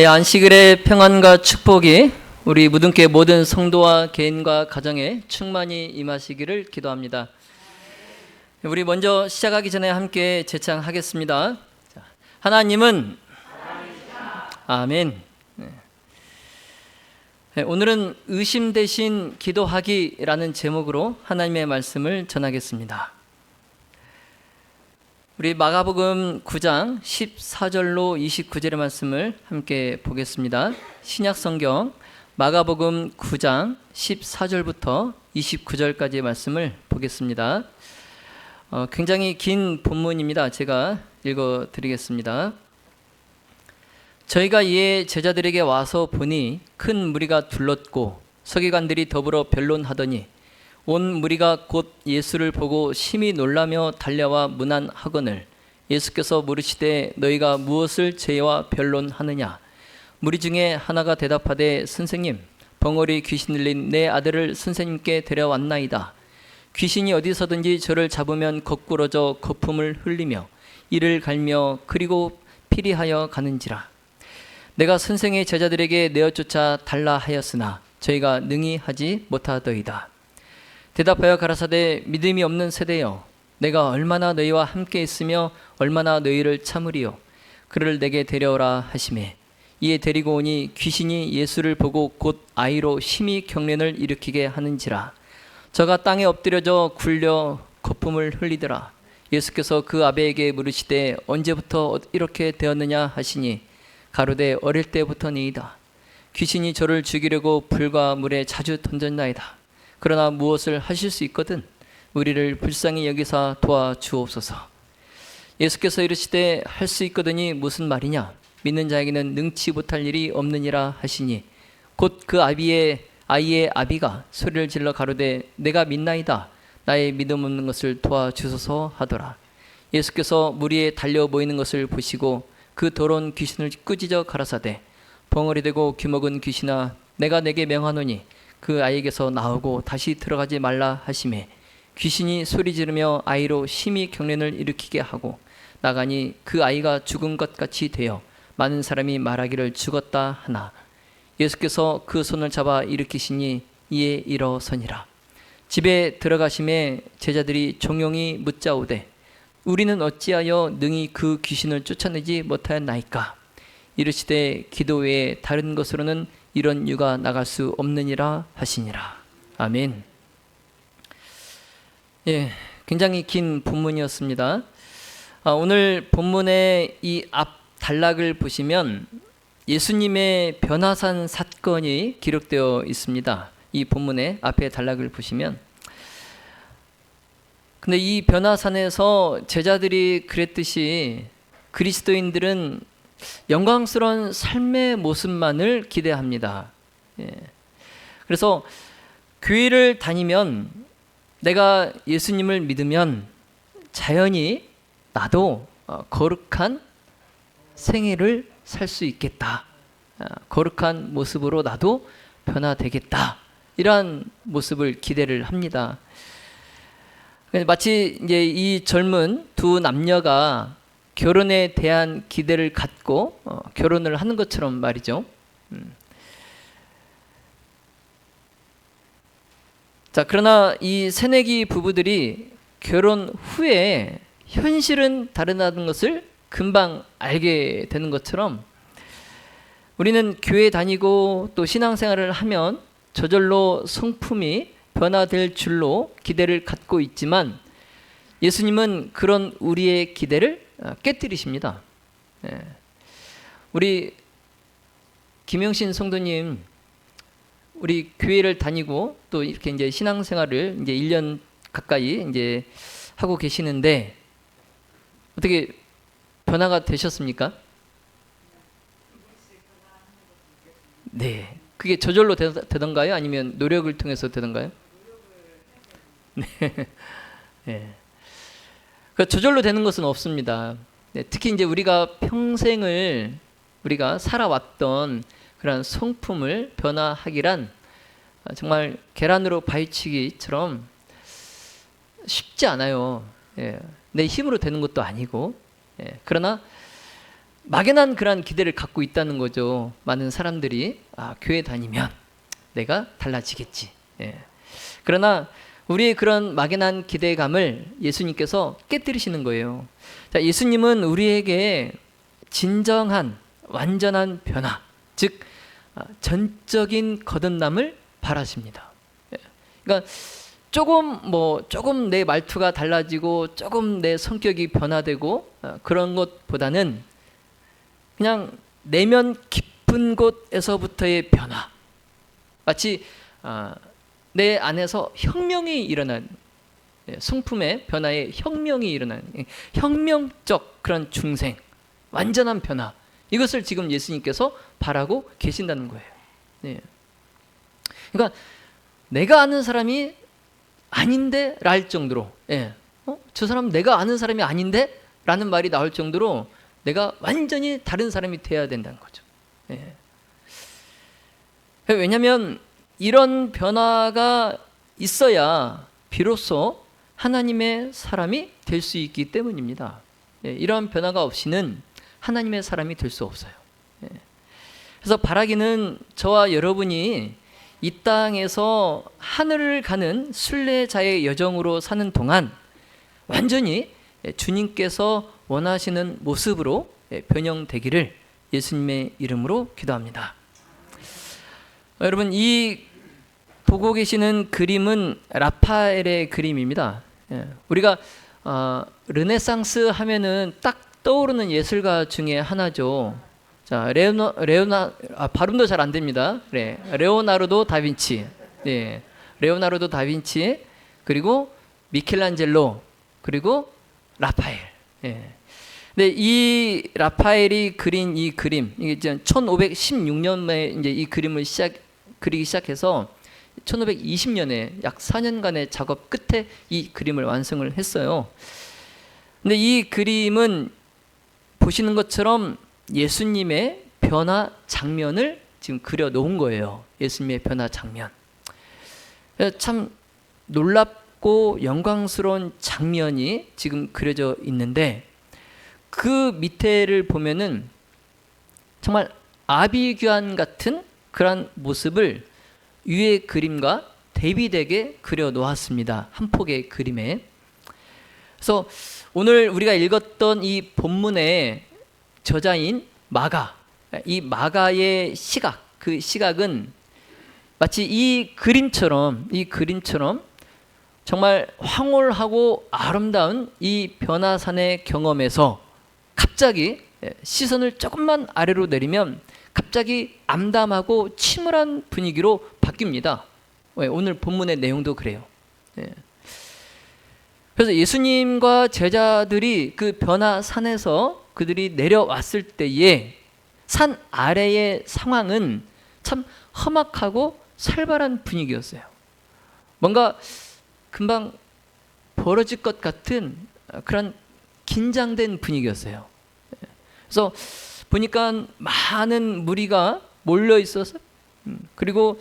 안식일의 평안과 축복이 우리 무등교회 모든 성도와 개인과 가정에 충만히 임하시기를 기도합니다. 우리 먼저 시작하기 전에 함께 제창하겠습니다. 하나님은 아멘. 오늘은 의심 대신 기도하기라는 제목으로 하나님의 말씀을 전하겠습니다. 우리 마가복음 9장 14절로 29절의 말씀을 함께 보겠습니다. 신약성경 마가복음 9장 14절부터 29절까지의 말씀을 보겠습니다. 굉장히 긴 본문입니다. 제가 읽어드리겠습니다. 저희가 이에 제자들에게 와서 보니 큰 무리가 둘렀고 서기관들이 더불어 변론하더니 온 무리가 곧 예수를 보고 심히 놀라며 달려와 문안하거늘 예수께서 물으시되 너희가 무엇을 저희와 변론하느냐. 무리 중에 하나가 대답하되 선생님, 벙어리 귀신 들린 내 아들을 선생님께 데려왔나이다. 귀신이 어디서든지 저를 잡으면 거꾸러져 거품을 흘리며 이를 갈며 그리고 피리하여 가는지라. 내가 선생의 제자들에게 내어쫓아 달라 하였으나 저희가 능히 하지 못하더이다. 대답하여 가라사대 믿음이 없는 세대여, 내가 얼마나 너희와 함께 있으며 얼마나 너희를 참으리요. 그를 내게 데려오라 하시매 이에 데리고 오니 귀신이 예수를 보고 곧 아이로 심히 경련을 일으키게 하는지라. 저가 땅에 엎드려져 굴려 거품을 흘리더라. 예수께서 그 아베에게 물으시되 언제부터 이렇게 되었느냐 하시니 가로되 어릴 때부터니이다. 귀신이 저를 죽이려고 불과 물에 자주 던졌나이다. 그러나 무엇을 하실 수 있거든 우리를 불쌍히 여기사 도와주옵소서. 예수께서 이르시되 할 수 있거든이 무슨 말이냐. 믿는 자에게는 능치 못할 일이 없느니라 하시니 곧 그 아이의 아비가 소리를 질러 가로되 내가 믿나이다. 나의 믿음 없는 것을 도와주소서 하더라. 예수께서 무리에 달려 모이는 것을 보시고 그 더러운 귀신을 꾸짖어 가라사대 벙어리 되고 귀먹은 귀신아, 내가 내게 명하노니 그 아이에게서 나오고 다시 들어가지 말라 하시매 귀신이 소리 지르며 아이로 심히 경련을 일으키게 하고 나가니 그 아이가 죽은 것 같이 되어 많은 사람이 말하기를 죽었다 하나 예수께서 그 손을 잡아 일으키시니 이에 일어서니라. 집에 들어가심에 제자들이 종용이 묻자오되 우리는 어찌하여 능히 그 귀신을 쫓아내지 못하였나이까. 이르시되 기도 외에 다른 것으로는 이런 유가 나갈 수 없느니라 하시니라. 아멘. 굉장히 긴 본문이었습니다. 오늘 본문의 이 앞 단락을 보시면 예수님의 변화산 사건이 기록되어 있습니다. 이 본문의 앞에 단락을 보시면, 근데 이 변화산에서 제자들이 그랬듯이 그리스도인들은 영광스러운 삶의 모습만을 기대합니다. 그래서 교회를 다니면 내가 예수님을 믿으면 자연히 나도 거룩한 생애를 살 수 있겠다. 거룩한 모습으로 나도 변화되겠다. 이러한 모습을 기대를 합니다. 마치 이제 이 젊은 두 남녀가 결혼에 대한 기대를 갖고 결혼을 하는 것처럼 말이죠. 자, 그러나 이 새내기 부부들이 결혼 후에 현실은 다르다는 것을 금방 알게 되는 것처럼 우리는 교회 다니고 또 신앙생활을 하면 저절로 성품이 변화될 줄로 기대를 갖고 있지만 예수님은 그런 우리의 기대를 깨뜨리십니다. 우리 김영신 성도님, 우리 교회를 다니고 또 이렇게 이제 신앙생활을 이제 1년 가까이 이제 하고 계시는데 어떻게 변화가 되셨습니까? 네. 그게 저절로 되던가요? 아니면 노력을 통해서 되던가요? 네. 네. 그 저절로 되는 것은 없습니다. 네. 특히 이제 우리가 평생을 우리가 살아왔던 그런 성품을 변화하기란 정말 계란으로 바위치기처럼 쉽지 않아요. 내 힘으로 되는 것도 아니고. 그러나 막연한 그런 기대를 갖고 있다는 거죠. 많은 사람들이 교회 다니면 내가 달라지겠지. 예. 그러나 우리의 그런 막연한 기대감을 예수님께서 깨뜨리시는 거예요. 자, 예수님은 우리에게 진정한 완전한 변화, 즉 전적인 거듭남을 바라십니다. 예. 그러니까 조금 내 말투가 달라지고 조금 내 성격이 변화되고 그런 것보다는 그냥 내면 깊은 곳에서부터의 변화, 마치 내 안에서 혁명이 일어난, 성품의 변화에 혁명이 일어나는 혁명적 그런 중생, 완전한 변화, 이것을 지금 예수님께서 바라고 계신다는 거예요. 네. 그러니까 내가 아는 사람이 아닌데 랄 정도로, 저 사람 내가 아는 사람이 아닌데 라는 말이 나올 정도로 내가 완전히 다른 사람이 돼야 된다는 거죠. 왜냐하면 이런 변화가 있어야 비로소 하나님의 사람이 될 수 있기 때문입니다. 이러한 변화가 없이는 하나님의 사람이 될 수 없어요. 그래서 바라기는 저와 여러분이 이 땅에서 하늘을 가는 순례자의 여정으로 사는 동안 완전히 주님께서 원하시는 모습으로 변형되기를 예수님의 이름으로 기도합니다. 여러분, 이 보고 계시는 그림은 라파엘의 그림입니다. 우리가 르네상스 하면은 딱 떠오르는 예술가 중에 하나죠. 자, 발음도 잘 안 됩니다. 레오나르도 다빈치, 레오나르도 다빈치, 그리고 미켈란젤로, 그리고 라파엘. 근데 이 라파엘이 그린 이 그림, 이게 1516년에 이제 이 그림을 그리기 시작해서 1520년에 약 4년간의 작업 끝에 이 그림을 완성을 했어요. 근데 이 그림은 보시는 것처럼 예수님의 변화 장면을 지금 그려 놓은 거예요. 예수님의 변화 장면. 참 놀랍고 영광스러운 장면이 지금 그려져 있는데, 그 밑에를 보면은 정말 아비규환 같은 그런 모습을 위의 그림과 대비되게 그려 놓았습니다. 한 폭의 그림에. 그래서 오늘 우리가 읽었던 이 본문의 저자인 마가, 이 마가의 시각, 그 시각은 마치 이 그림처럼 정말 황홀하고 아름다운 이 변화산의 경험에서 갑자기 시선을 조금만 아래로 내리면 갑자기 암담하고 침울한 분위기로 바뀝니다. 오늘 본문의 내용도 그래요. 그래서 예수님과 제자들이 그 변화산에서 그들이 내려왔을 때에 산 아래의 상황은 참 험악하고 살벌한 분위기였어요. 뭔가 금방 벌어질 것 같은 그런 긴장된 분위기였어요. 그래서 보니까 많은 무리가 몰려 있어서, 그리고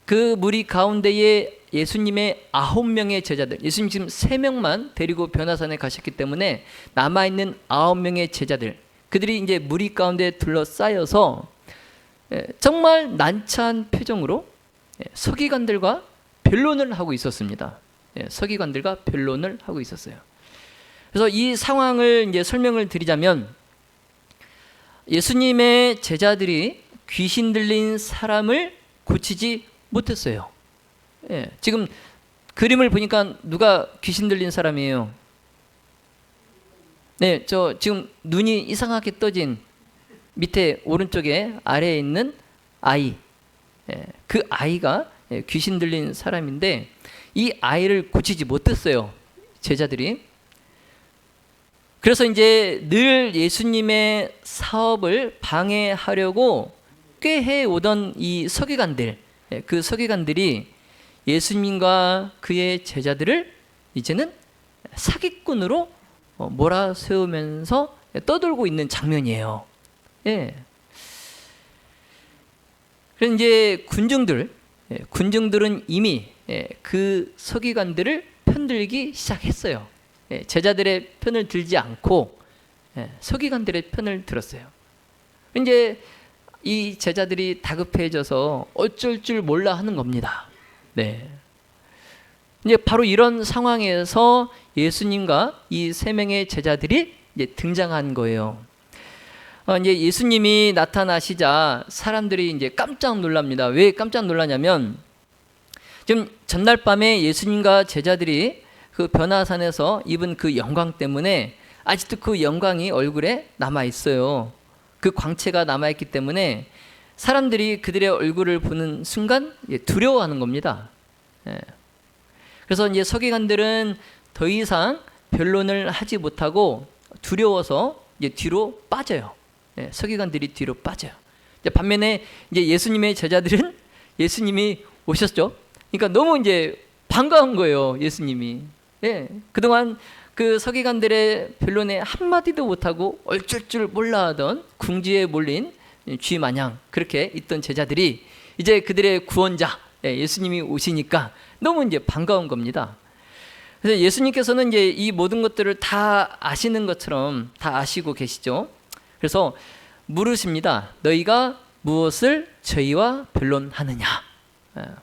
그 무리 가운데에 예수님의 9명의 제자들, 예수님 지금 3명만 데리고 변화산에 가셨기 때문에 남아있는 9명의 제자들, 그들이 이제 무리 가운데 둘러싸여서 정말 난처한 표정으로 서기관들과 변론을 하고 있었습니다. 서기관들과 변론을 하고 있었어요. 그래서 이 상황을 이제 설명을 드리자면, 예수님의 제자들이 귀신 들린 사람을 고치지 못했어요. 지금 그림을 보니까 누가 귀신 들린 사람이에요? 저 지금 눈이 이상하게 떠진 밑에 오른쪽에 아래에 있는 아이, 그 아이가 귀신 들린 사람인데 이 아이를 고치지 못했어요, 제자들이. 그래서 이제 늘 예수님의 사업을 방해하려고 꾀해 오던 이 서기관들, 그 서기관들이 예수님과 그의 제자들을 이제는 사기꾼으로 몰아세우면서 떠들고 있는 장면이에요. 그래서 이제 군중들은 이미 그 서기관들을 편들기 시작했어요. 제자들의 편을 들지 않고 서기관들의 편을 들었어요. 이제 이 제자들이 다급해져서 어쩔 줄 몰라 하는 겁니다. 네. 이제 바로 이런 상황에서 예수님과 이 세 명의 제자들이 이제 등장한 거예요. 이제 예수님이 나타나시자 사람들이 이제 깜짝 놀랍니다. 왜 깜짝 놀라냐면 지금 전날 밤에 예수님과 제자들이 그 변화산에서 입은 그 영광 때문에 아직도 그 영광이 얼굴에 남아 있어요. 그 광채가 남아 있기 때문에 사람들이 그들의 얼굴을 보는 순간 두려워하는 겁니다. 그래서 이제 서기관들은 더 이상 변론을 하지 못하고 두려워서 이제 뒤로 빠져요. 서기관들이 뒤로 빠져요. 반면에 이제 예수님의 제자들은 예수님이 오셨죠. 그러니까 너무 이제 반가운 거예요, 예수님이. 그동안 그 서기관들의 변론에 한마디도 못하고 어쩔 줄 몰라 하던 궁지에 몰린 쥐 마냥 그렇게 있던 제자들이 이제 그들의 구원자 예수님이 오시니까 너무 이제 반가운 겁니다. 그래서 예수님께서는 이제 이 모든 것들을 다 아시는 것처럼 다 아시고 계시죠. 그래서 물으십니다. 너희가 무엇을 저희와 변론하느냐?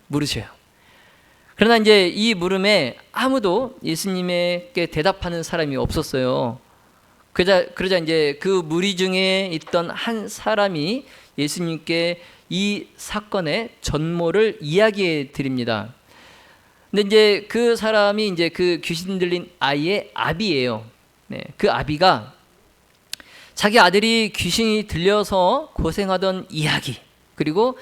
물으셔요. 그러나 이제 이 물음에 아무도 예수님에게 대답하는 사람이 없었어요. 그러자 이제 그 무리 중에 있던 한 사람이 예수님께 이 사건의 전모를 이야기해 드립니다. 근데 이제 그 사람이 이제 그 귀신 들린 아이의 아비예요. 그 아비가 자기 아들이 귀신이 들려서 고생하던 이야기, 그리고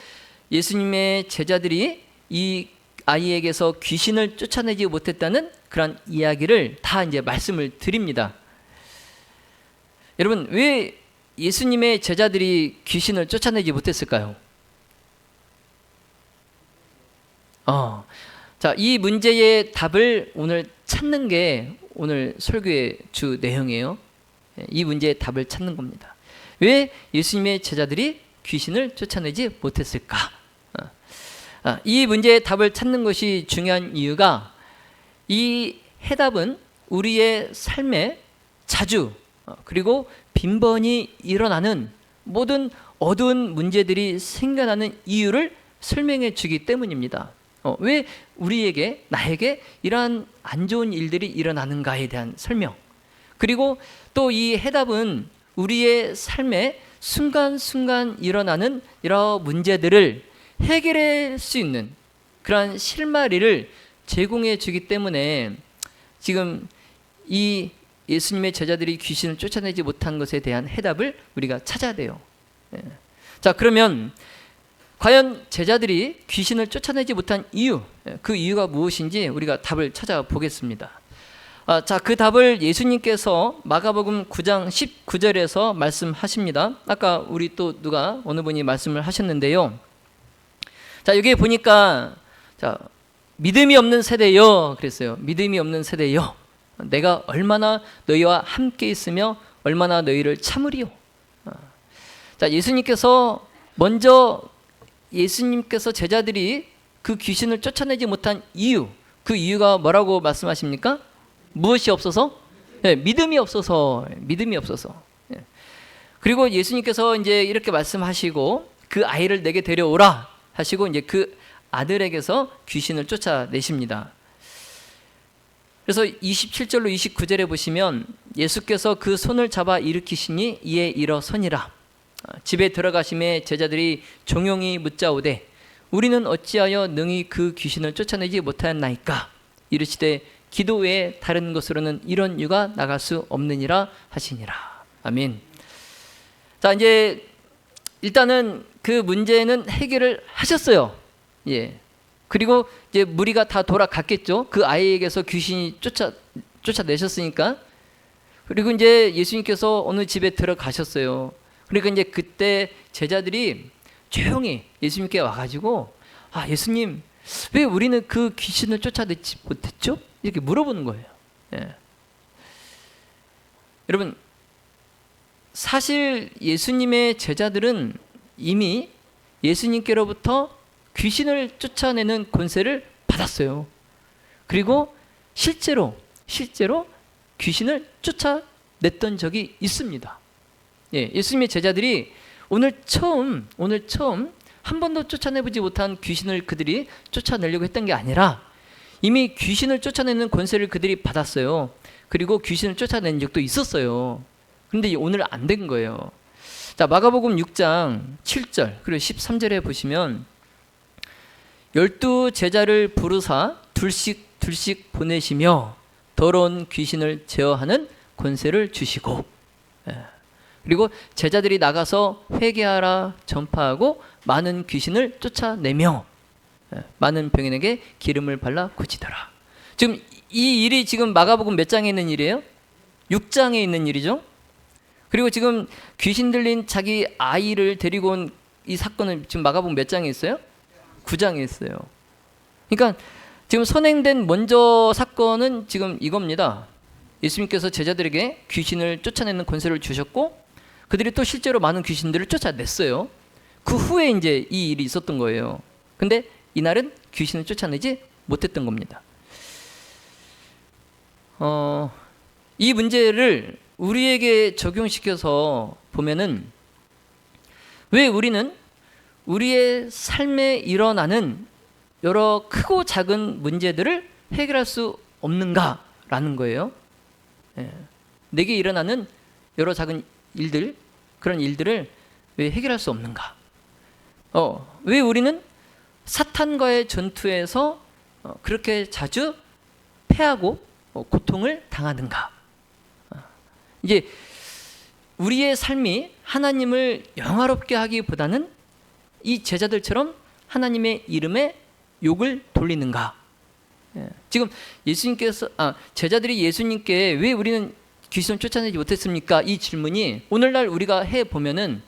예수님의 제자들이 이 아이에게서 귀신을 쫓아내지 못했다는 그런 이야기를 다 이제 말씀을 드립니다. 여러분, 왜 예수님의 제자들이 귀신을 쫓아내지 못했을까요? 자, 이 문제의 답을 오늘 찾는 게 오늘 설교의 주 내용이에요. 이 문제의 답을 찾는 겁니다. 왜 예수님의 제자들이 귀신을 쫓아내지 못했을까? 이 문제의 답을 찾는 것이 중요한 이유가 이 해답은 우리의 삶에 자주 그리고 빈번히 일어나는 모든 어두운 문제들이 생겨나는 이유를 설명해 주기 때문입니다. 왜 우리에게, 나에게 이러한 안 좋은 일들이 일어나는가에 대한 설명, 그리고 또 이 해답은 우리의 삶에 순간순간 일어나는 여러 문제들을 해결할 수 있는 그러한 실마리를 제공해 주기 때문에 지금 이 예수님의 제자들이 귀신을 쫓아내지 못한 것에 대한 해답을 우리가 찾아야 돼요. 자, 그러면 과연 제자들이 귀신을 쫓아내지 못한 이유, 그 이유가 무엇인지 우리가 답을 찾아보겠습니다. 자, 그 답을 예수님께서 마가복음 9장 19절에서 말씀하십니다. 아까 우리 또 누가 어느 분이 말씀을 하셨는데요. 자, 여기 보니까 자, 믿음이 없는 세대여 그랬어요. 믿음이 없는 세대여, 내가 얼마나 너희와 함께 있으며 얼마나 너희를 참으리요. 자, 예수님께서 제자들이 그 귀신을 쫓아내지 못한 이유, 그 이유가 뭐라고 말씀하십니까? 무엇이 없어서? 믿음이 없어서. 그리고 예수님께서 이제 이렇게 말씀하시고 그 아이를 내게 데려오라 하시고 이제 그 아들에게서 귀신을 쫓아내십니다. 그래서 27절로 29절에 보시면 예수께서 그 손을 잡아 일으키시니 이에 일어서니라. 집에 들어가심에 제자들이 종용이 묻자오되 우리는 어찌하여 능히 그 귀신을 쫓아내지 못하였나이까? 이르시되 기도 외에 다른 것으로는 이런 유가 나갈 수 없느니라 하시니라. 아멘. 자, 이제 일단은 그 문제는 해결을 하셨어요. 그리고 이제 무리가 다 돌아갔겠죠. 그 아이에게서 귀신이 쫓아내셨으니까. 그리고 이제 예수님께서 어느 집에 들어가셨어요. 그러니까 이제 그때 제자들이 조용히 예수님께 와가지고 예수님, 왜 우리는 그 귀신을 쫓아내지 못했죠? 이렇게 물어보는 거예요. 여러분, 사실 예수님의 제자들은 이미 예수님께로부터 귀신을 쫓아내는 권세를 받았어요. 그리고 실제로 귀신을 냈던 적이 있습니다. 예, 예수님의 제자들이 오늘 처음 한 번도 쫓아내보지 못한 귀신을 그들이 쫓아내려고 했던 게 아니라 이미 귀신을 쫓아내는 권세를 그들이 받았어요. 그리고 귀신을 쫓아낸 적도 있었어요. 그런데 오늘 안 된 거예요. 자, 마가복음 6장 7절 그리고 13절에 보시면 12 제자를 부르사 둘씩 보내시며 더러운 귀신을 제어하는 권세를 주시고, 그리고 제자들이 나가서 회개하라 전파하고 많은 귀신을 쫓아내며 많은 병인에게 기름을 발라 고치더라. 지금 이 일이 지금 마가복음 몇 장에 있는 일이에요? 6장에 있는 일이죠. 그리고 지금 귀신 들린 자기 아이를 데리고 온 이 사건은 지금 마가복음 몇 장에 있어요? 9장에 있어요. 그러니까 지금 선행된 먼저 사건은 지금 이겁니다. 예수님께서 제자들에게 귀신을 쫓아내는 권세를 주셨고 그들이 또 실제로 많은 귀신들을 쫓아냈어요. 그 후에 이제 이 일이 있었던 거예요. 근데 이날은 귀신을 쫓아내지 못했던 겁니다. 이 문제를 우리에게 적용시켜서 보면은 왜 우리는 우리의 삶에 일어나는 여러 크고 작은 문제들을 해결할 수 없는가라는 거예요. 내게 일어나는 여러 작은 일들, 그런 일들을 왜 해결할 수 없는가? 왜 우리는 사탄과의 전투에서 그렇게 자주 패하고 고통을 당하는가? 이제 우리의 삶이 하나님을 영화롭게 하기보다는 이 제자들처럼 하나님의 이름에 욕을 돌리는가? 지금 예수님께서 제자들이 예수님께 왜 우리는 귀신을 쫓아내지 못했습니까? 이 질문이 오늘날 우리가 해 보면은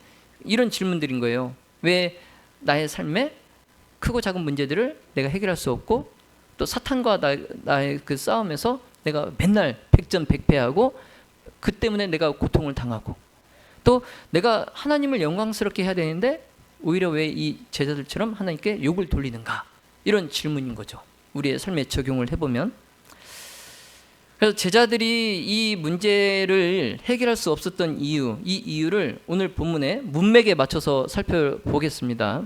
이런 질문들인 거예요. 왜 나의 삶에 크고 작은 문제들을 내가 해결할 수 없고 또 사탄과 나의 그 싸움에서 내가 맨날 백전백패하고 그 때문에 내가 고통을 당하고 또 내가 하나님을 영광스럽게 해야 되는데 오히려 왜 이 제자들처럼 하나님께 욕을 돌리는가? 이런 질문인 거죠. 우리의 삶에 적용을 해보면. 그래서 제자들이 이 문제를 해결할 수 없었던 이유, 이 이유를 오늘 본문의 문맥에 맞춰서 살펴보겠습니다.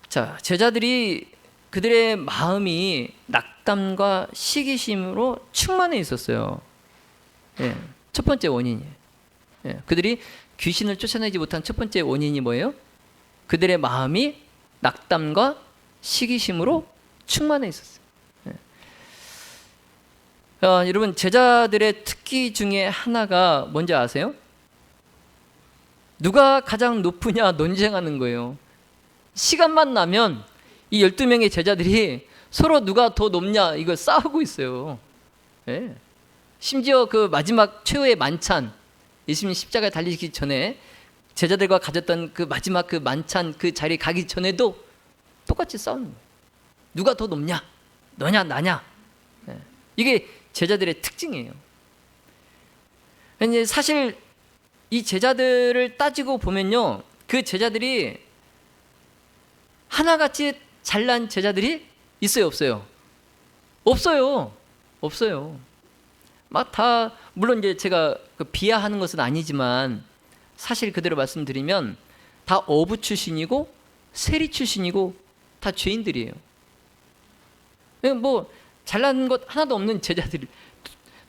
자, 제자들이 그들의 마음이 낙담과 시기심으로 충만해 있었어요. 첫 번째 원인이에요. 그들이 귀신을 쫓아내지 못한 첫 번째 원인이 뭐예요? 그들의 마음이 낙담과 시기심으로 충만해 있었어요. 여러분, 제자들의 특기 중에 하나가 뭔지 아세요? 누가 가장 높으냐 논쟁하는 거예요. 시간만 나면 이 12명의 제자들이 서로 누가 더 높냐 이걸 싸우고 있어요. 심지어 그 마지막 최후의 만찬, 예수님 십자가에 달리기 전에 제자들과 가졌던 그 마지막 그 만찬 그 자리에 가기 전에도 똑같이 싸우는 거예요. 누가 더 높냐? 너냐 나냐? 이게 제자들의 특징이에요. 사실 이 제자들을 따지고 보면요, 그 제자들이 하나같이 잘난 제자들이 있어요, 없어요? 없어요. 막 다 물론 이제 제가 비하하는 것은 아니지만 사실 그대로 말씀드리면 다 어부 출신이고 세리 출신이고 다 죄인들이에요. 뭐 잘난 것 하나도 없는 제자들이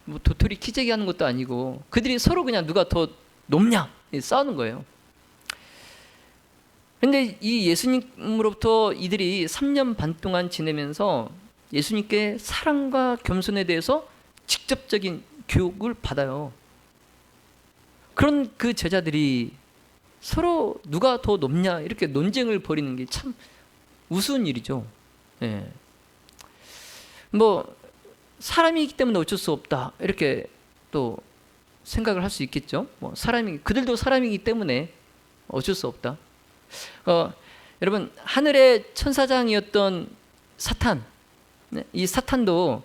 뭐 도토리 키재기 하는 것도 아니고 그들이 서로 그냥 누가 더 높냐 싸우는 거예요. 그런데 이 예수님으로부터 이들이 3년 반 동안 지내면서 예수님께 사랑과 겸손에 대해서 직접적인 교육을 받아요. 그런 그 제자들이 서로 누가 더 높냐 이렇게 논쟁을 벌이는 게 참 우스운 일이죠. 뭐 사람이기 때문에 어쩔 수 없다 이렇게 또 생각을 할 수 있겠죠. 뭐 그들도 사람이기 때문에 어쩔 수 없다. 여러분, 하늘의 천사장이었던 사탄, 이 사탄도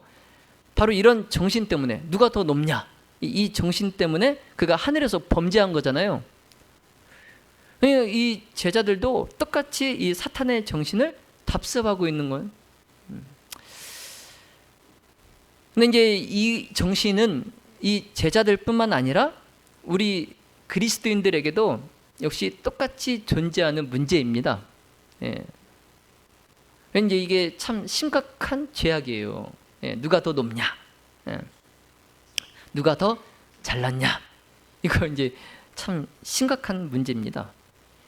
바로 이런 정신 때문에 누가 더 높냐 이 정신 때문에 그가 하늘에서 범죄한 거잖아요. 이 제자들도 똑같이 이 사탄의 정신을 답습하고 있는 거예요. 근데 이제 이 정신은 이 제자들뿐만 아니라 우리 그리스도인들에게도 역시 똑같이 존재하는 문제입니다. 예. 이제 이게 참 심각한 죄악이에요. 예. 누가 더 높냐? 예. 누가 더 잘났냐? 이거 이제 참 심각한 문제입니다.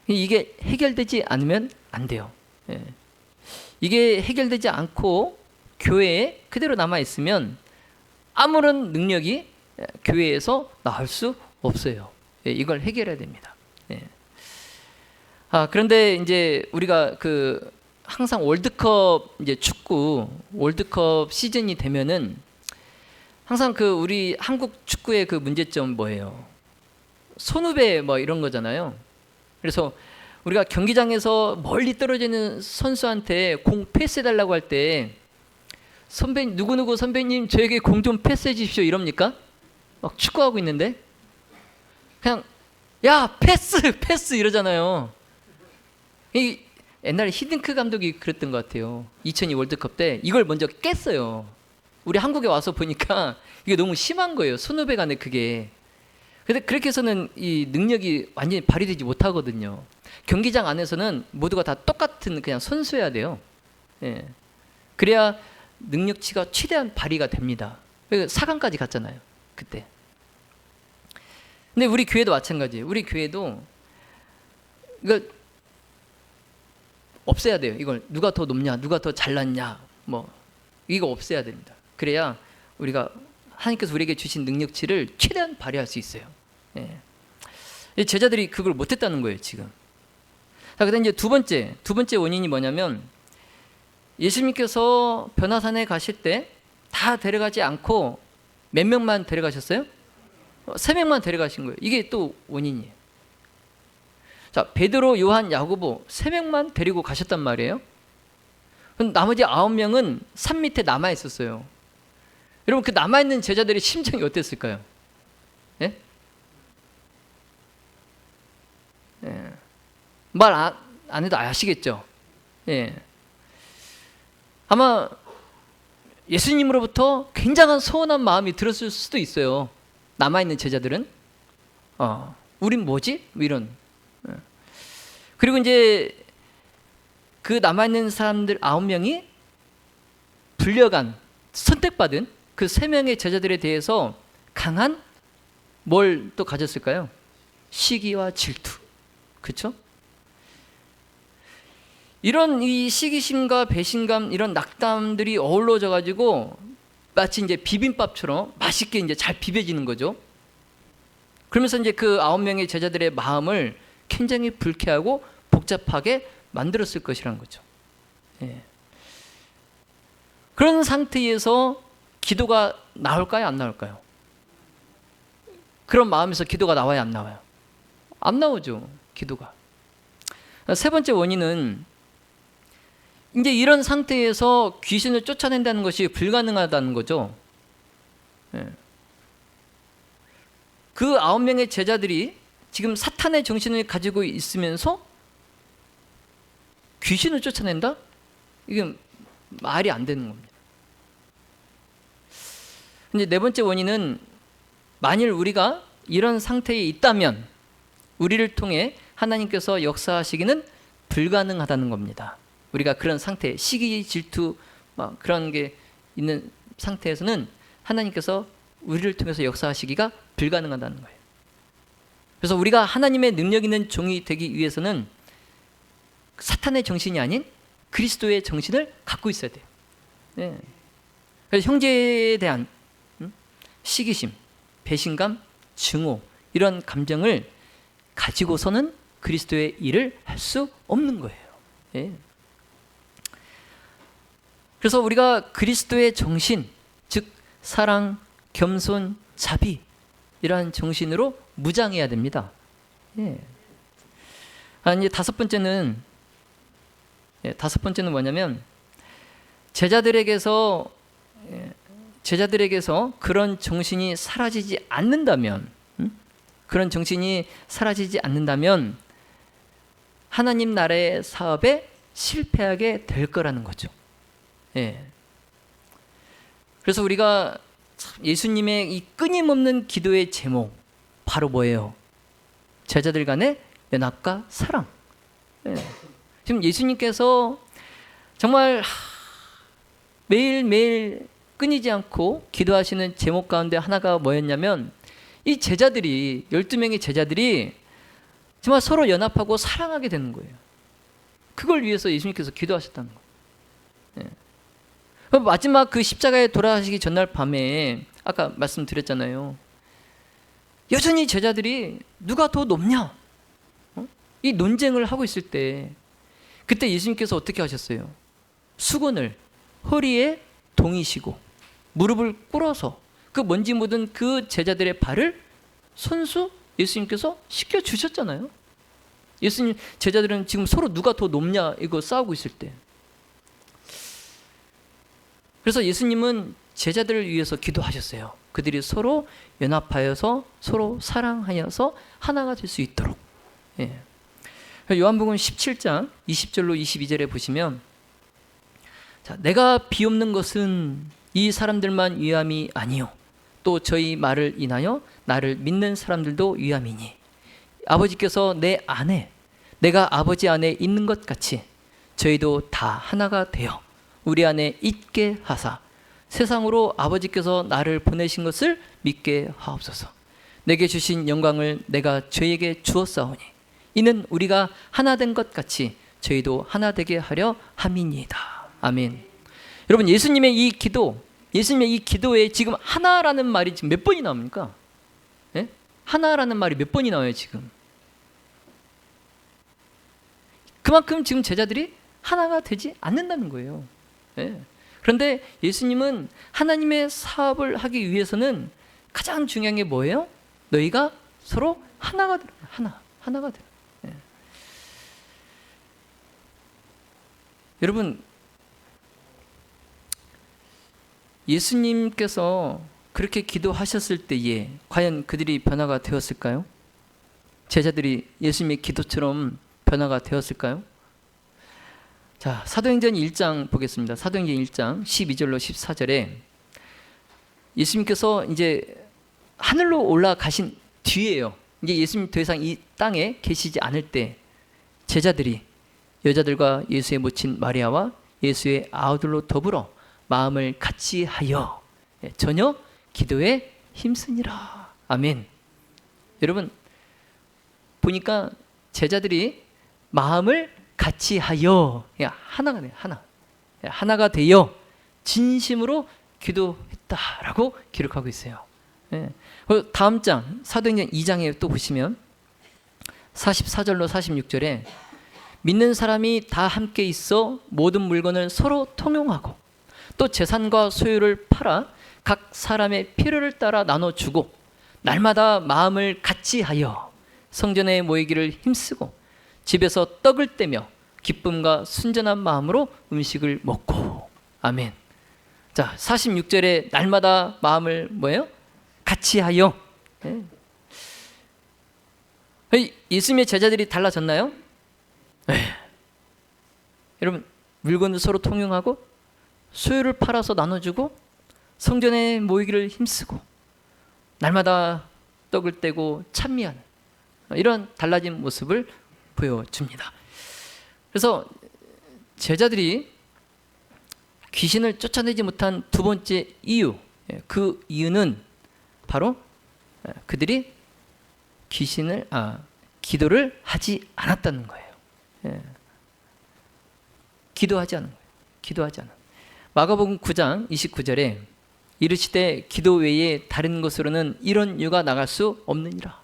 이게 해결되지 않으면 안 돼요. 예. 이게 해결되지 않고 교회에 그대로 남아 있으면 아무런 능력이 교회에서 나올 수 없어요. 예. 이걸 해결해야 됩니다. 예. 그런데 이제 우리가 항상 월드컵 이제 축구 월드컵 시즌이 되면은 항상 우리 한국 축구의 문제점 뭐예요? 선후배 뭐 이런 거잖아요. 그래서 우리가 경기장에서 멀리 떨어지는 선수한테 공 패스해달라고 할 때 선배님 누구누구 선배님 저에게 공 좀 패스해 주십시오 이럽니까? 막 축구하고 있는데 그냥 야 패스 이러잖아요. 이 옛날에 히딩크 감독이 그랬던 것 같아요. 2002 월드컵 때 이걸 먼저 깼어요. 우리 한국에 와서 보니까 이게 너무 심한 거예요. 선후배 간에 그게. 근데 그렇게 해서는 이 능력이 완전히 발휘되지 못하거든요. 경기장 안에서는 모두가 다 똑같은 그냥 선수여야 돼요. 예. 그래야 능력치가 최대한 발휘가 됩니다. 4강까지 갔잖아요. 그때. 근데 우리 교회도 마찬가지예요. 우리 교회도 이거 없애야 돼요. 이걸 누가 더 높냐, 누가 더 잘났냐, 뭐 이거 없애야 됩니다. 그래야 우리가 하나님께서 우리에게 주신 능력치를 최대한 발휘할 수 있어요. 예. 제자들이 그걸 못했다는 거예요 지금. 그다음 이제 두 번째 원인이 뭐냐면 예수님께서 변화산에 가실 때 다 데려가지 않고 몇 명만 데려가셨어요? 3명만 데려가신 거예요. 이게 또 원인이에요. 자, 베드로, 요한, 야고보 3명만 데리고 가셨단 말이에요. 그럼 나머지 9명은 산 밑에 남아 있었어요. 여러분 그 남아 있는 제자들의 심정이 어땠을까요? 예? 예. 말 안 해도 아시겠죠? 예. 아마 예수님으로부터 굉장한 서운한 마음이 들었을 수도 있어요. 남아있는 제자들은 우린 뭐지? 뭐 이런. 그리고 이제 그 남아있는 사람들 9명이 불려간 선택받은 그 3명의 제자들에 대해서 강한 뭘 또 가졌을까요? 시기와 질투. 그렇죠? 이런 이 시기심과 배신감 이런 낙담들이 어우러져 가지고 마치 이제 비빔밥처럼 맛있게 이제 잘 비벼지는 거죠. 그러면서 이제 그 9명의 제자들의 마음을 굉장히 불쾌하고 복잡하게 만들었을 것이라는 거죠. 예. 그런 상태에서 기도가 나올까요? 안 나올까요? 그런 마음에서 기도가 나와요? 안 나와요? 안 나오죠. 기도가. 세 번째 원인은 이제 이런 상태에서 귀신을 쫓아낸다는 것이 불가능하다는 거죠. 예. 그 9명의 제자들이 지금 사탄의 정신을 가지고 있으면서 귀신을 쫓아낸다? 이게 말이 안 되는 겁니다. 이제 네 번째 원인은 만일 우리가 이런 상태에 있다면 우리를 통해 하나님께서 역사하시기는 불가능하다는 겁니다. 우리가 그런 상태, 시기, 질투 막 그런 게 있는 상태에서는 하나님께서 우리를 통해서 역사하시기가 불가능하다는 거예요. 그래서 우리가 하나님의 능력 있는 종이 되기 위해서는 사탄의 정신이 아닌 그리스도의 정신을 갖고 있어야 돼요. 네. 그래서 형제에 대한 시기심, 배신감, 증오 이런 감정을 가지고서는 그리스도의 일을 할 수 없는 거예요. 네. 그래서 우리가 그리스도의 정신, 즉 사랑, 겸손, 자비 이러한 정신으로 무장해야 됩니다. 예. 이제 다섯 번째는 뭐냐면 제자들에게서 그런 정신이 사라지지 않는다면, 그런 정신이 사라지지 않는다면 하나님 나라의 사업에 실패하게 될 거라는 거죠. 예. 그래서 우리가 예수님의 이 끊임없는 기도의 제목 바로 뭐예요? 제자들 간의 연합과 사랑. 네. 지금 예수님께서 정말 매일매일 끊이지 않고 기도하시는 제목 가운데 하나가 뭐였냐면 이 제자들이 12명의 제자들이 정말 서로 연합하고 사랑하게 되는 거예요. 그걸 위해서 예수님께서 기도하셨다는 거예요. 네. 마지막 그 십자가에 돌아가시기 전날 밤에 아까 말씀드렸잖아요. 여전히 제자들이 누가 더 높냐? 이 논쟁을 하고 있을 때 그때 예수님께서 어떻게 하셨어요? 수건을 허리에 동이시고 무릎을 꿇어서 그 먼지 묻은 그 제자들의 발을 손수 예수님께서 씻겨 주셨잖아요. 예수님 제자들은 지금 서로 누가 더 높냐 이거 싸우고 있을 때. 그래서 예수님은 제자들을 위해서 기도하셨어요. 그들이 서로 연합하여서 서로 사랑하여서 하나가 될 수 있도록. 예. 요한복음 17장 20절로 22절에 보시면 자, 내가 비옵는 것은 이 사람들만 위함이 아니요 또 저희 말을 인하여 나를 믿는 사람들도 위함이니 아버지께서 내 안에 내가 아버지 안에 있는 것 같이 저희도 다 하나가 되어 우리 안에 있게 하사 세상으로 아버지께서 나를 보내신 것을 믿게 하옵소서. 내게 주신 영광을 내가 저에게 주었사오니 이는 우리가 하나 된 것 같이 저희도 하나 되게 하려 함이니이다. 아멘. 여러분 예수님의 이 기도, 예수님의 이 기도에 지금 하나라는 말이 지금 몇 번이 나옵니까? 예? 하나라는 말이 몇 번이 나와요 지금? 그만큼 지금 제자들이 하나가 되지 않는다는 거예요. 예. 그런데 예수님은 하나님의 사업을 하기 위해서는 가장 중요한 게 뭐예요? 너희가 서로 하나가 되라. 하나가 되라. 예. 여러분 예수님께서 그렇게 기도하셨을 때에 과연 그들이 변화가 되었을까요? 제자들이 예수님의 기도처럼 변화가 되었을까요? 자, 사도행전 1장 보겠습니다. 사도행전 1장 12절로 14절에 예수님께서 이제 하늘로 올라가신 뒤에요. 이제 예수님 더 이상 이 땅에 계시지 않을 때 제자들이 여자들과 예수의 모친 마리아와 예수의 아우들로 더불어 마음을 같이 하여 전혀 기도에 힘쓰니라. 아멘. 여러분 보니까 제자들이 마음을 같이 하여 하나가 돼요. 하나가 되어 진심으로 기도했다라고 기록하고 있어요. 다음 장 사도행전 2장에 또 보시면 44절로 46절에 믿는 사람이 다 함께 있어 모든 물건을 서로 통용하고 또 재산과 소유를 팔아 각 사람의 필요를 따라 나눠주고 날마다 마음을 같이 하여 성전에 모이기를 힘쓰고 집에서 떡을 떼며 기쁨과 순전한 마음으로 음식을 먹고. 아멘. 자, 46절에 날마다 마음을 뭐예요? 같이 하여. 네. 예수님의 제자들이 달라졌나요? 네. 여러분 물건을 서로 통용하고 소유를 팔아서 나눠주고 성전에 모이기를 힘쓰고 날마다 떡을 떼고 찬미하는 이런 달라진 모습을 보여줍니다. 그래서 제자들이 귀신을 쫓아내지 못한 두 번째 이유, 그 이유는 바로 그들이 기도를 하지 않았다는 거예요. 기도하지 않은 거예요. 기도하지 않은. 마가복음 9장 29절에 이르시되 기도 외에 다른 것으로는 이런 유가 나갈 수 없느니라.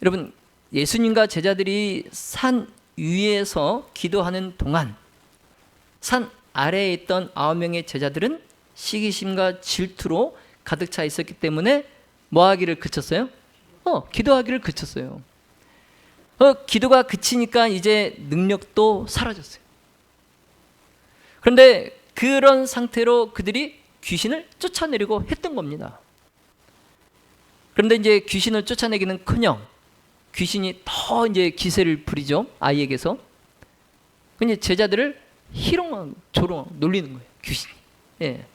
여러분 예수님과 제자들이 산 위에서 기도하는 동안 산 아래에 있던 9명의 제자들은 시기심과 질투로 가득 차 있었기 때문에 뭐 하기를 그쳤어요? 기도하기를 그쳤어요. 기도가 그치니까 이제 능력도 사라졌어요. 그런데 그런 상태로 그들이 귀신을 쫓아내려고 했던 겁니다. 그런데 이제 귀신을 쫓아내기는커녕 귀신이 더 이제 기세를 부리죠. 아이에게서. 근데 제자들을 희롱하고 조롱하고 놀리는 거예요. 귀신이. 예,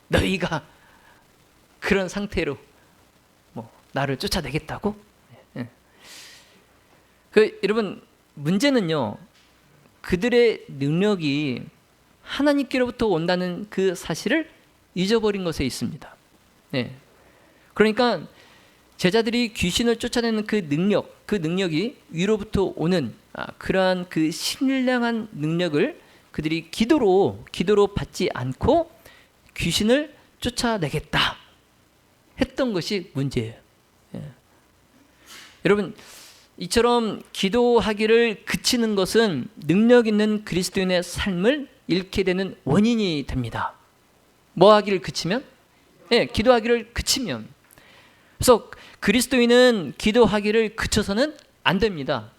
너희가 그런 상태로 뭐 나를 쫓아내겠다고? 예. 여러분, 문제는요, 그들의 능력이 하나님께로부터 온다는 그 사실을 잊어버린 것에 있습니다. 예. 그러니까 제자들이 귀신을 쫓아내는 그 능력이 위로부터 오는 그러한 그 신령한 능력을 그들이 기도로 받지 않고 귀신을 쫓아내겠다 했던 것이 문제예요. 예. 여러분, 이처럼 기도하기를 그치는 것은 능력 있는 그리스도인의 삶을 잃게 되는 원인이 됩니다. 뭐 하기를 그치면? 예, 기도하기를 그치면. 그래서 그리스도인은 기도하기를 그쳐서는 안 됩니다.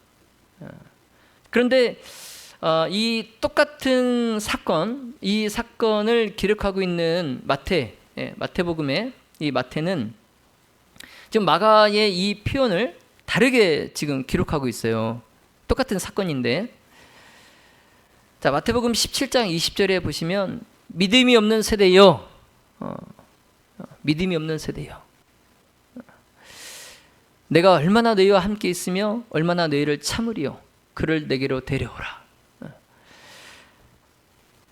그런데 이 똑같은 사건, 이 사건을 기록하고 있는 마태복음의 이 마태는 지금 마가의 이 표현을 다르게 지금 기록하고 있어요. 똑같은 사건인데, 자, 마태복음 17장 20절에 보시면 믿음이 없는 세대여, 믿음이 없는 세대여, 내가 얼마나 너희와 함께 있으며 얼마나 너희를 참으리요, 그를 내게로 데려오라.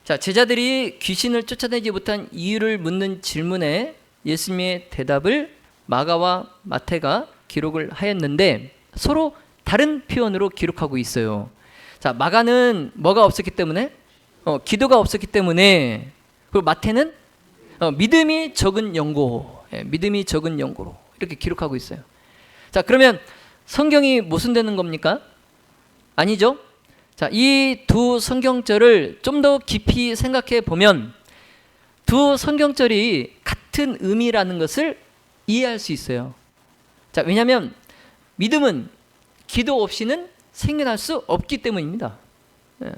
자, 제자들이 귀신을 쫓아내지 못한 이유를 묻는 질문에 예수님의 대답을 마가와 마태가 기록을 하였는데 서로 다른 표현으로 기록하고 있어요. 자, 마가는 뭐가 없었기 때문에? 기도가 없었기 때문에. 그리고 마태는 믿음이 적은 영고, 믿음이 적은 영고로 이렇게 기록하고 있어요. 자, 그러면 성경이 모순되는 겁니까? 아니죠. 자, 이 두 성경절을 좀 더 깊이 생각해 보면 두 성경절이 같은 의미라는 것을 이해할 수 있어요. 자, 왜냐하면 믿음은 기도 없이는 생겨날 수 없기 때문입니다. 예.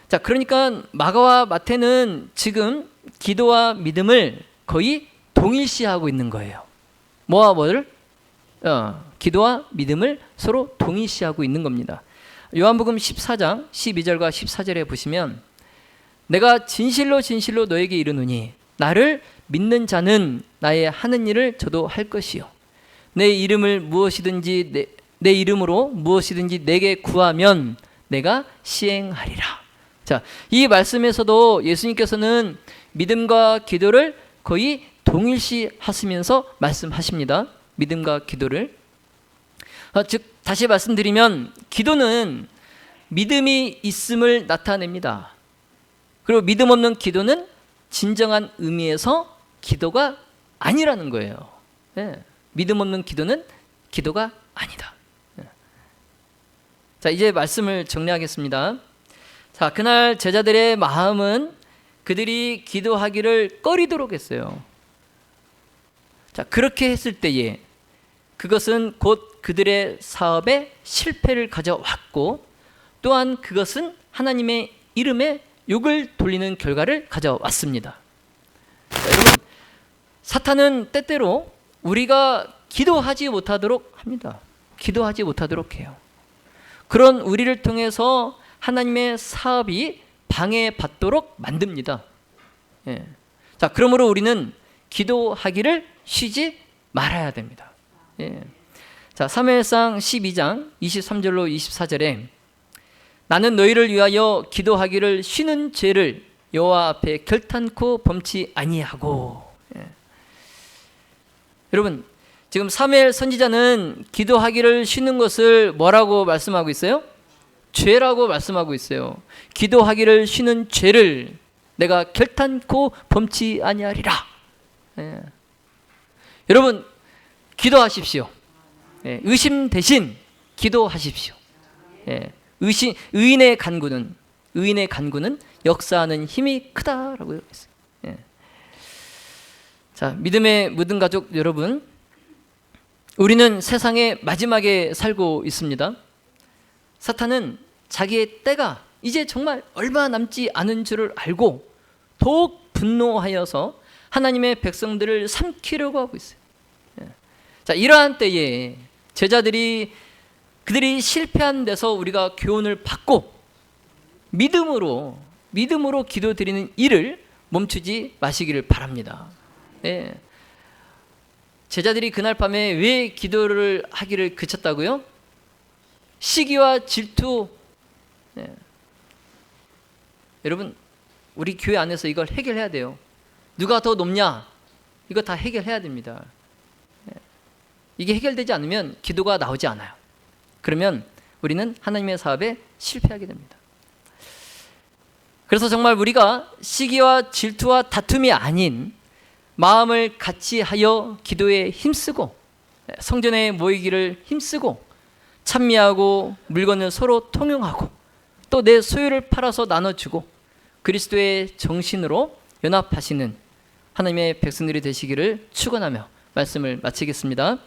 자, 그러니까 마가와 마태는 지금 기도와 믿음을 거의 동일시하고 있는 거예요. 뭐와 뭐를? 기도와 믿음을 서로 동일시하고 있는 겁니다. 요한복음 14장 12절과 14절에 보시면 내가 진실로 진실로 너에게 이르노니 나를 믿는 자는 나의 하는 일을 저도 할 것이요 내 이름을 무엇이든지 내 이름으로 무엇이든지 내게 구하면 내가 시행하리라. 자, 이 말씀에서도 예수님께서는 믿음과 기도를 거의 동일시 하시면서 말씀하십니다. 믿음과 기도를. 즉 다시 말씀드리면 기도는 믿음이 있음을 나타냅니다. 그리고 믿음 없는 기도는 진정한 의미에서 기도가 아니라는 거예요. 예. 믿음 없는 기도는 기도가 아니다. 예. 자, 이제 말씀을 정리하겠습니다. 자, 그날 제자들의 마음은 그들이 기도하기를 꺼리도록 했어요. 자, 그렇게 했을 때에 그것은 곧 그들의 사업에 실패를 가져왔고 또한 그것은 하나님의 이름에 욕을 돌리는 결과를 가져왔습니다. 자, 여러분, 사탄은 때때로 우리가 기도하지 못하도록 합니다. 기도하지 못하도록 해요. 그런 우리를 통해서 하나님의 사업이 방해받도록 만듭니다. 예. 자, 그러므로 우리는 기도하기를 쉬지 말아야 됩니다. 예. 자, 사무엘상 12장 23절로 24절에 나는 너희를 위하여 기도하기를 쉬는 죄를 여호와 앞에 결탄코 범치 아니하고. 예. 여러분, 지금 사무엘 선지자는 기도하기를 쉬는 것을 뭐라고 말씀하고 있어요? 죄라고 말씀하고 있어요. 기도하기를 쉬는 죄를 내가 결탄코 범치 아니하리라. 예. 여러분, 기도하십시오. 예. 의심 대신 기도하십시오. 예. 의인의 간구는 역사하는 힘이 크다라고 했어요. 예. 자, 믿음의 모든 가족 여러분, 우리는 세상의 마지막에 살고 있습니다. 사탄은 자기의 때가 이제 정말 얼마 남지 않은 줄을 알고 더욱 분노하여서 하나님의 백성들을 삼키려고 하고 있어요. 예. 자, 이러한 때에 그들이 실패한 데서 우리가 교훈을 받고 믿음으로 믿음으로 기도드리는 일을 멈추지 마시기를 바랍니다. 네. 제자들이 그날 밤에 왜 기도를 하기를 그쳤다고요? 시기와 질투. 네. 여러분, 우리 교회 안에서 이걸 해결해야 돼요. 누가 더 높냐? 이거 다 해결해야 됩니다. 네. 이게 해결되지 않으면 기도가 나오지 않아요. 그러면 우리는 하나님의 사업에 실패하게 됩니다. 그래서 정말 우리가 시기와 질투와 다툼이 아닌 마음을 같이 하여 기도에 힘쓰고 성전에 모이기를 힘쓰고 찬미하고 물건을 서로 통용하고 또 내 소유를 팔아서 나눠주고 그리스도의 정신으로 연합하시는 하나님의 백성들이 되시기를 축원하며 말씀을 마치겠습니다.